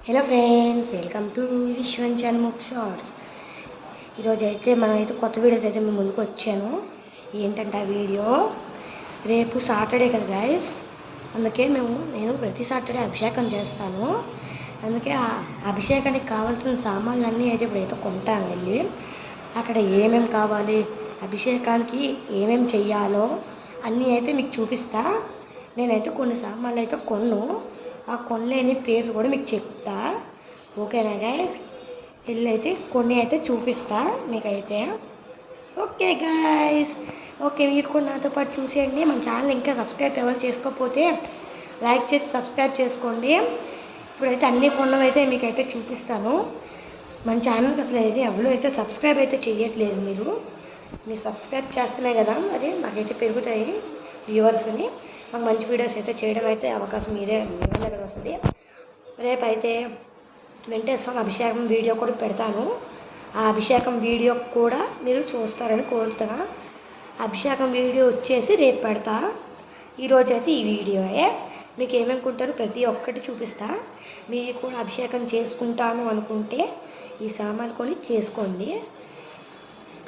Hello friends, welcome to Vishwanchanmukh shorts. ఈరోజు అయితే మనమైతే కొత్త వీడియోస్ అయితే మేము ముందుకు వచ్చాను. ఏంటంటే ఆ వీడియో రేపు సాటర్డే కదా గైస్, అందుకే నేను ప్రతి సాటర్డే అభిషేకం చేస్తాను. అందుకే ఆ అభిషేకానికి కావాల్సిన సామాన్లన్నీ అయితే ఇప్పుడైతే కొంటాను. వెళ్ళి అక్కడ ఏమేమి కావాలి, అభిషేకానికి ఏమేమి చెయ్యాలో అన్నీ అయితే మీకు చూపిస్తా. నేనైతే కొన్ని సామాన్లు అయితే కొన్ను, ఆ కొనలేని పేర్లు కూడా మీకు చెప్తా. ఓకేనా గైస్? వెళ్ళి అయితే కొన్ని అయితే చూపిస్తా మీకైతే. ఓకే గైస్, ఓకే, మీరు కూడా నాతో పాటు చూసేయండి. మన ఛానల్ ఇంకా సబ్స్క్రైబ్ ఎవరు చేసుకోకపోతే లైక్ చేసి సబ్స్క్రైబ్ చేసుకోండి. ఇప్పుడైతే అన్ని కొన్నవి అయితే మీకైతే చూపిస్తాను. మన ఛానల్కి అసలు అయితే ఎవరు అయితే సబ్స్క్రైబ్ అయితే చేయట్లేదు. మీరు సబ్స్క్రైబ్ చేస్తేనే కదా మరి మాకైతే పెరుగుతాయి వ్యూవర్స్ని. మాకు మంచి వీడియోస్ అయితే చేయడం అయితే అవకాశం మీ దగ్గర వస్తుంది. రేపైతే వెంకటేశ్వర స్వామి అభిషేకం వీడియో కూడా పెడతాను. ఆ అభిషేకం వీడియో కూడా మీరు చూస్తారని కోరుతున్నా. అభిషేకం వీడియో వచ్చేసి రేపు పెడతా. ఈరోజు అయితే ఈ వీడియోయే. మీకు ఏమనుకుంటారు ప్రతి ఒక్కటి చూపిస్తా. మీరు కూడా అభిషేకం చేసుకుంటాను అనుకుంటే ఈ సామాన్లు కొని చేసుకోండి.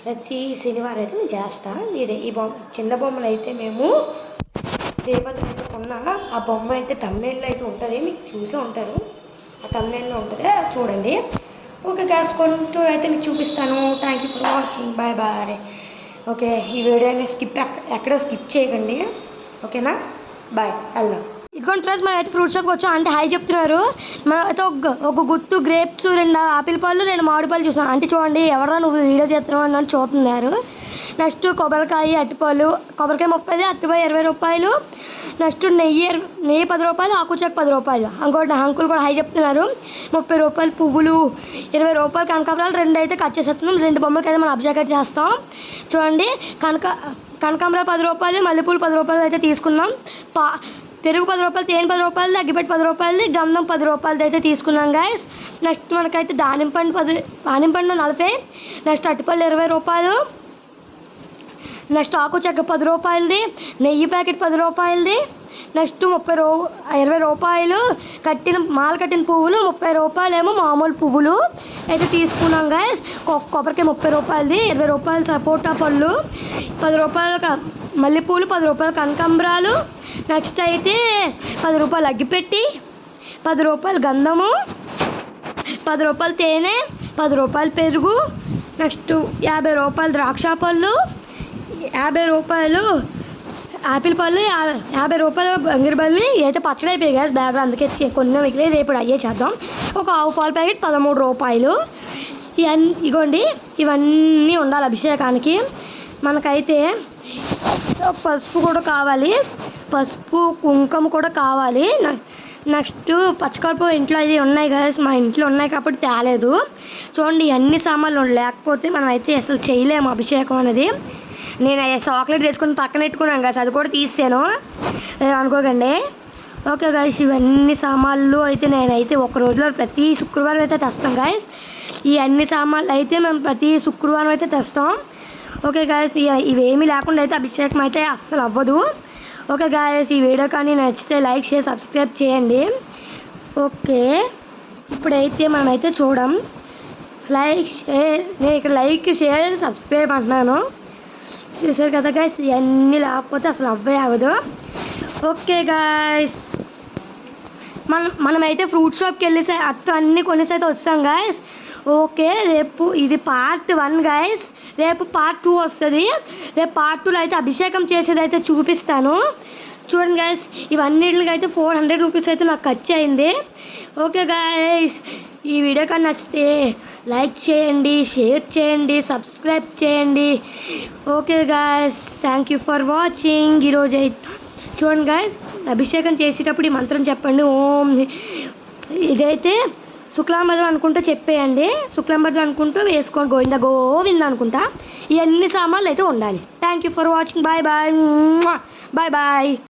ప్రతి శనివారం అయితే నేను చేస్తాను. ఇదే ఈ చిన్న బొమ్మలు అయితే మేము తిరుపతిలో అయితే కొన్న ఆ బొమ్మ అయితే తమిళనాడులో అయితే ఉంటుంది, మీకు చూసే ఉంటారు. ఆ తమిళనాడులో ఉంటుంది, చూడండి. ఓకే గ్యాస్ కొంటూ అయితే మీకు చూపిస్తాను. Thank you for watching. Bye bye. Okay, ఈ వీడియోని ఎక్కడో స్కిప్ చేయకండి. ఓకేనా? బాయ్, వెళ్దాం. ఇదిగోండి ఫ్రెండ్స్, మనం అయితే ఫ్రూట్ షాప్కి వచ్చాం. అంటే హాయ్ చెప్తున్నారు. మనం అయితే ఒక గుట్టు గ్రేప్స్, 2 ఆపిల్ పళ్ళు, 2 మామిడి పళ్ళు చూసాం. అంటే చూడండి, ఎవరా నువ్వు వీడియో చేస్తున్నావు అని చూస్తున్నారు. నెక్స్ట్ కొబ్బరికాయ, అరటిపళ్ళు. కొబ్బరికాయ 30, అరటిపై 20 రూపాయలు. నెక్స్ట్ నెయ్యి 10 రూపాయలు, ఆకుచెక్క 10 రూపాయలు. ఇంకోటి అంకుల్ కూడా హాయ్ చెప్తున్నారు. 30 రూపాయలు పువ్వులు, 20 రూపాయలు కనకాంబరాలు. 2 అయితే కట్ చేసేస్తున్నాం. 2 బొమ్మలకి అయితే మనం అభిషేకం చేస్తాం. చూడండి, కనకాంబరాలు 10 రూపాయలు, మల్లెపూలు 10 రూపాయలు అయితే తీసుకున్నాం. పెరుగు 10 రూపాయలు, తేనె 10 రూపాయలు, అగ్గిపెట్టి 10 రూపాయలు, గంధం 10 రూపాయలది అయితే తీసుకున్నాం గైస్. నెక్స్ట్ మనకైతే దానిమ్మపండు 40. నెక్స్ట్ అరటిపళ్ళు 20 రూపాయలు. నెక్స్ట్ ఆకుచెక్క 10 రూపాయలది, నెయ్యి ప్యాకెట్ 10 రూపాయలది. నెక్స్ట్ 20 రూపాయలు మాల కట్టిన పువ్వులు, 30 రూపాయలు ఏమో మామూలు పువ్వులు అయితే తీసుకున్నాం గైస్. కొబ్బరికాయ 30 రూపాయలది, 20 రూపాయలు సపోటా పళ్ళు, 10 రూపాయలు మల్లెపూలు, 10 రూపాయలు కనకాంబరాలు. నెక్స్ట్ అయితే 10 రూపాయలు అగ్గిపెట్టి, 10 రూపాయలు గంధము, 10 రూపాయలు తేనె, 10 రూపాయలు పెరుగు. నెక్స్ట్ 50 రూపాయలు ద్రాక్ష పళ్ళు, 50 రూపాయలు ఆపిల్ పళ్ళు, 50 రూపాయలు బంగిరిపల్లి. అయితే పచ్చడి అయిపోయాయి గ్యాస్ బ్యాగ్లో, అందుకే కొన్ని మిగిలి రేపు అయ్యే చేద్దాం. ఒక ఆవు పాలు ప్యాకెట్ 13 రూపాయలు. ఇగోండి, ఇవన్నీ ఉండాలి అభిషేకానికి. మనకైతే పసుపు కూడా కావాలి, పసుపు కుంకుమ కూడా కావాలి. నెక్స్ట్ పచ్చకర్పూ ఇంట్లో అయితే ఉన్నాయి కదా, మా ఇంట్లో ఉన్నాయి కాబట్టి తేలేదు. చూడండి, అన్ని సామాన్లు లేకపోతే మనం అయితే అసలు చేయలేము అభిషేకం అనేది. నేను చాక్లెట్ తెచ్చుకుని పక్కన పెట్టుకున్నాను కదా, అది కూడా తీసాను అనుకోకండి. ఓకే గాయస్, ఇవన్నీ సామాన్లు అయితే నేనైతే ఒక రోజులో ప్రతి శుక్రవారం అయితే తెస్తాం గాయస్. ఈ అన్ని సామాన్లు అయితే మేము ప్రతి శుక్రవారం అయితే తెస్తాం. ఓకే గాయస్, ఇవేమీ లేకుండా అయితే అభిషేకం అయితే అస్సలు అవ్వదు. ఓకే గాయస్, ఈ వీడియో కానీ నచ్చితే లైక్ చేసి సబ్స్క్రైబ్ చేయండి. ఓకే, ఇప్పుడైతే మనమైతే చూడం నేను ఇక్కడ లైక్ షేర్ సబ్స్క్రైబ్ అంటున్నాను. చూసారు కదా గాయస్, ఇవన్నీ లేకపోతే అసలు అవ్వదు. ఓకే గాయస్, మనమైతే ఫ్రూట్ షాప్కి వెళ్ళేసి అన్నీ కొనేసి అయితే వస్తాం గాయస్. ఓకే, రేపు ఇది పార్ట్ 1 గాయస్. రేపు పార్ట్ 2 వస్తుంది. రేపు పార్ట్ 2లో అయితే అభిషేకం చేసేది అయితే చూపిస్తాను. చూడండి గాయస్, ఇవన్నిటికి అయితే 400 రూపీస్ అయితే నాకు ఖర్చు అయింది. ఓకే గాయస్, ఈ వీడియో కానీ నచ్చితే లైక్ చేయండి, షేర్ చేయండి, సబ్స్క్రైబ్ చేయండి. Okay guys, thank you for watching. ఈరోజు అయితే చూడండి గాయస్, అభిషేకం చేసేటప్పుడు ఈ మంత్రం చెప్పండి. ఓం, ఇదైతే శుక్లాంబరం అనుకుంటూ చెప్పేయండి. శుక్లాంబరం అనుకుంటూ వేసుకోండి, గోవింద గోవింద అనుకుంటా. ఇవన్నీ సామాన్లు అయితే ఉండాలి. Thank you for watching. Bye bye. Bye bye.